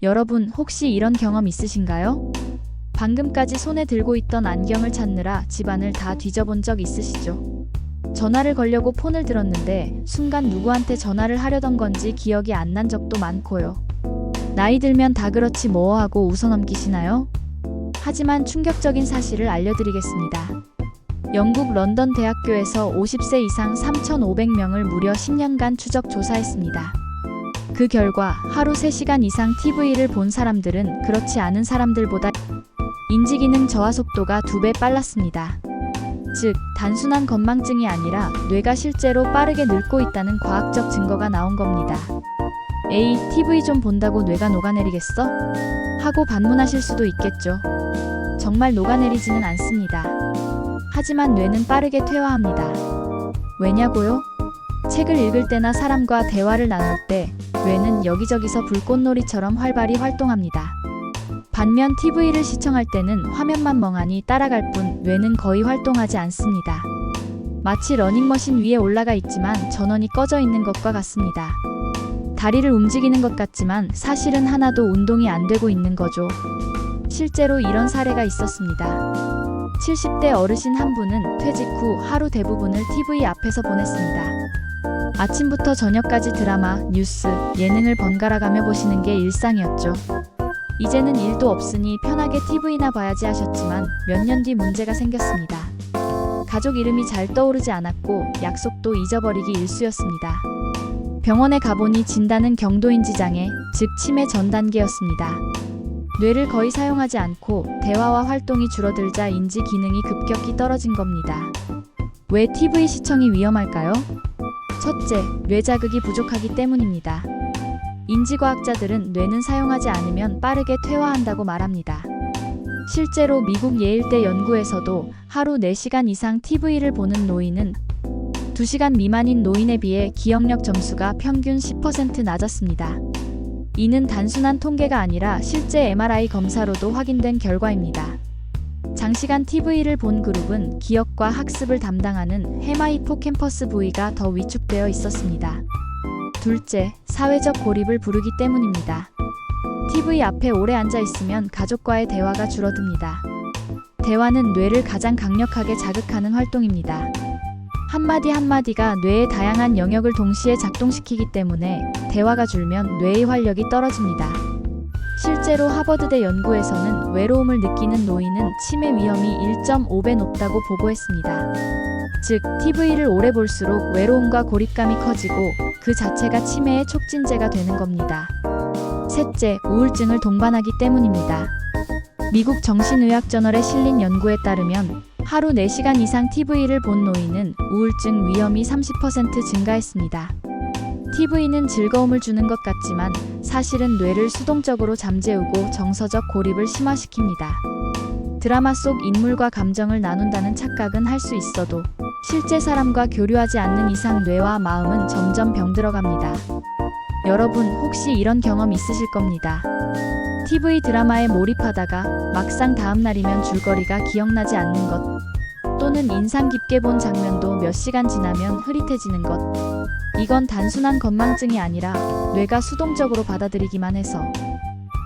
여러분 혹시 이런 경험 있으신가요? 방금까지 손에 들고 있던 안경을 찾느라 집안을 다 뒤져본 적 있으시죠? 전화를 걸려고 폰을 들었는데 순간 누구한테 전화를 하려던 건지 기억이 안 난 적도 많고요. 나이 들면 다 그렇지 뭐 하고 웃어넘기시나요? 하지만 충격적인 사실을 알려드리겠습니다. 영국 런던 대학교에서 50세 이상 3,500명을 무려 10년간 추적 조사했습니다. 그 결과 하루 3시간 이상 TV를 본 사람들은 그렇지 않은 사람들보다 인지기능 저하 속도가 2배 빨랐습니다. 즉, 단순한 건망증이 아니라 뇌가 실제로 빠르게 늙고 있다는 과학적 증거가 나온 겁니다. 에이, TV 좀 본다고 뇌가 녹아내리겠어? 하고 반문하실 수도 있겠죠. 정말 녹아내리지는 않습니다. 하지만 뇌는 빠르게 퇴화합니다. 왜냐고요? 책을 읽을 때나 사람과 대화를 나눌 때 뇌는 여기저기서 불꽃놀이처럼 활발히 활동합니다. 반면 TV를 시청할 때는 화면만 멍하니 따라갈 뿐 뇌는 거의 활동하지 않습니다. 마치 러닝머신 위에 올라가 있지만 전원이 꺼져 있는 것과 같습니다. 다리를 움직이는 것 같지만 사실은 하나도 운동이 안 되고 있는 거죠. 실제로 이런 사례가 있었습니다. 70대 어르신 한 분은 퇴직 후 하루 대부분을 TV 앞에서 보냈습니다. 아침부터 저녁까지 드라마, 뉴스, 예능을 번갈아가며 보시는 게 일상이었죠. 이제는 일도 없으니 편하게 TV나 봐야지 하셨지만 몇 년 뒤 문제가 생겼습니다. 가족 이름이 잘 떠오르지 않았고 약속도 잊어버리기 일쑤였습니다. 병원에 가보니 진단은 경도인지 장애, 즉 치매 전 단계였습니다. 뇌를 거의 사용하지 않고 대화와 활동이 줄어들자 인지 기능이 급격히 떨어진 겁니다. 왜 TV 시청이 위험할까요? 첫째, 뇌 자극이 부족하기 때문입니다. 인지과학자들은 뇌는 사용하지 않으면 빠르게 퇴화한다고 말합니다. 실제로 미국 예일대 연구에서도 하루 4시간 이상 TV를 보는 노인은 2시간 미만인 노인에 비해 기억력 점수가 평균 10% 낮았습니다. 이는 단순한 통계가 아니라 실제 MRI 검사로도 확인된 결과입니다. 장시간 TV를 본 그룹은 기억과 학습을 담당하는 헤마히포캠퍼스 부위가 더 위축되어 있었습니다. 둘째, 사회적 고립을 부르기 때문입니다. TV 앞에 오래 앉아 있으면 가족과의 대화가 줄어듭니다. 대화는 뇌를 가장 강력하게 자극하는 활동입니다. 한마디 한마디가 뇌의 다양한 영역을 동시에 작동시키기 때문에 대화가 줄면 뇌의 활력이 떨어집니다. 실제로 하버드대 연구에서는 외로움을 느끼는 노인은 치매 위험이 1.5배 높다고 보고했습니다. 즉, TV를 오래 볼수록 외로움과 고립감이 커지고 그 자체가 치매의 촉진제가 되는 겁니다. 셋째, 우울증을 동반하기 때문입니다. 미국 정신의학저널에 실린 연구에 따르면 하루 4시간 이상 TV를 본 노인은 우울증 위험이 30% 증가했습니다. TV는 즐거움을 주는 것 같지만 사실은 뇌를 수동적으로 잠재우고 정서적 고립을 심화시킵니다. 드라마 속 인물과 감정을 나눈다는 착각은 할 수 있어도 실제 사람과 교류하지 않는 이상 뇌와 마음은 점점 병들어갑니다. 여러분 혹시 이런 경험 있으실 겁니다. TV 드라마에 몰입하다가 막상 다음날이면 줄거리가 기억나지 않는 것, 또는 인상 깊게 본 장면도 몇 시간 지나면 흐릿해지는 것. 이건 단순한 건망증이 아니라 뇌가 수동적으로 받아들이기만 해서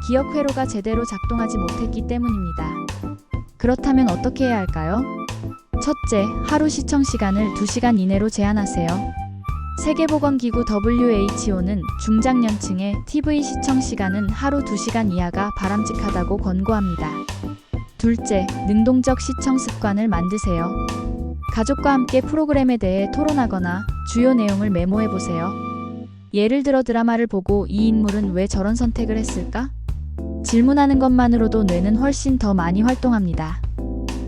기억 회로가 제대로 작동하지 못했기 때문입니다. 그렇다면 어떻게 해야 할까요? 첫째, 하루 시청 시간을 2시간 이내로 제한하세요. 세계보건기구 WHO는 중장년층의 TV 시청 시간은 하루 2시간 이하가 바람직하다고 권고합니다. 둘째, 능동적 시청 습관을 만드세요. 가족과 함께 프로그램에 대해 토론하거나 주요 내용을 메모해보세요. 예를 들어 드라마를 보고 이 인물은 왜 저런 선택을 했을까? 질문하는 것만으로도 뇌는 훨씬 더 많이 활동합니다.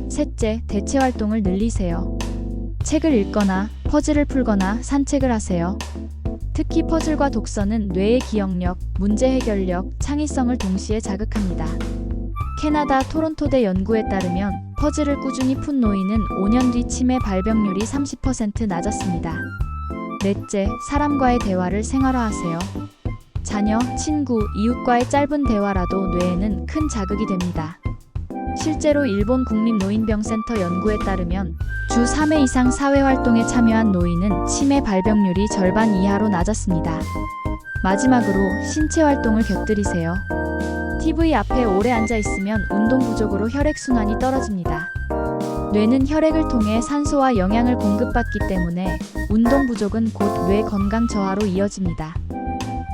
셋째, 대체 활동을 늘리세요. 책을 읽거나 퍼즐을 풀거나 산책을 하세요. 특히 퍼즐과 독서는 뇌의 기억력, 문제 해결력, 창의성을 동시에 자극합니다. 캐나다 토론토대 연구에 따르면 퍼즐을 꾸준히 푼 노인은 5년 뒤 치매 발병률이 30% 낮았습니다. 넷째, 사람과의 대화를 생활화하세요. 자녀, 친구, 이웃과의 짧은 대화라도 뇌에는 큰 자극이 됩니다. 실제로 일본 국립노인병센터 연구에 따르면 주 3회 이상 사회활동에 참여한 노인은 치매 발병률이 절반 이하로 낮았습니다. 마지막으로 신체 활동을 곁들이세요. TV 앞에 오래 앉아 있으면 운동 부족으로 혈액순환이 떨어집니다. 뇌는 혈액을 통해 산소와 영양을 공급받기 때문에 운동 부족은 곧 뇌 건강 저하로 이어집니다.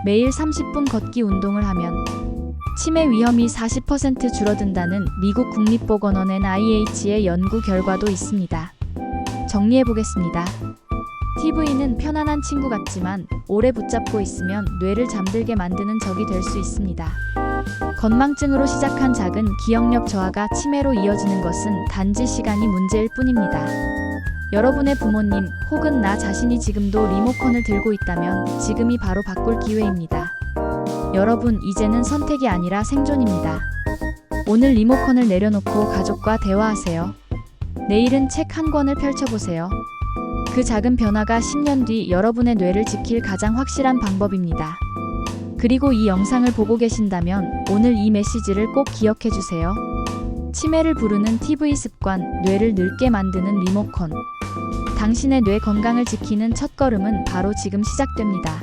매일 30분 걷기 운동을 하면 치매 위험이 40% 줄어든다는 미국 국립보건원 NIH의 연구 결과도 있습니다. 정리해보겠습니다. TV는 편안한 친구 같지만 오래 붙잡고 있으면 뇌를 잠들게 만드는 적이 될 수 있습니다. 건망증으로 시작한 작은 기억력 저하가 치매로 이어지는 것은 단지 시간이 문제일 뿐입니다. 여러분의 부모님 혹은 나 자신이 지금도 리모컨을 들고 있다면 지금이 바로 바꿀 기회입니다. 여러분, 이제는 선택이 아니라 생존입니다. 오늘 리모컨을 내려놓고 가족과 대화하세요. 내일은 책 한 권을 펼쳐보세요. 그 작은 변화가 10년 뒤 여러분의 뇌를 지킬 가장 확실한 방법입니다. 그리고 이 영상을 보고 계신다면 오늘 이 메시지를 꼭 기억해 주세요. 치매를 부르는 TV 습관, 뇌를 늙게 만드는 리모컨. 당신의 뇌 건강을 지키는 첫걸음은 바로 지금 시작됩니다.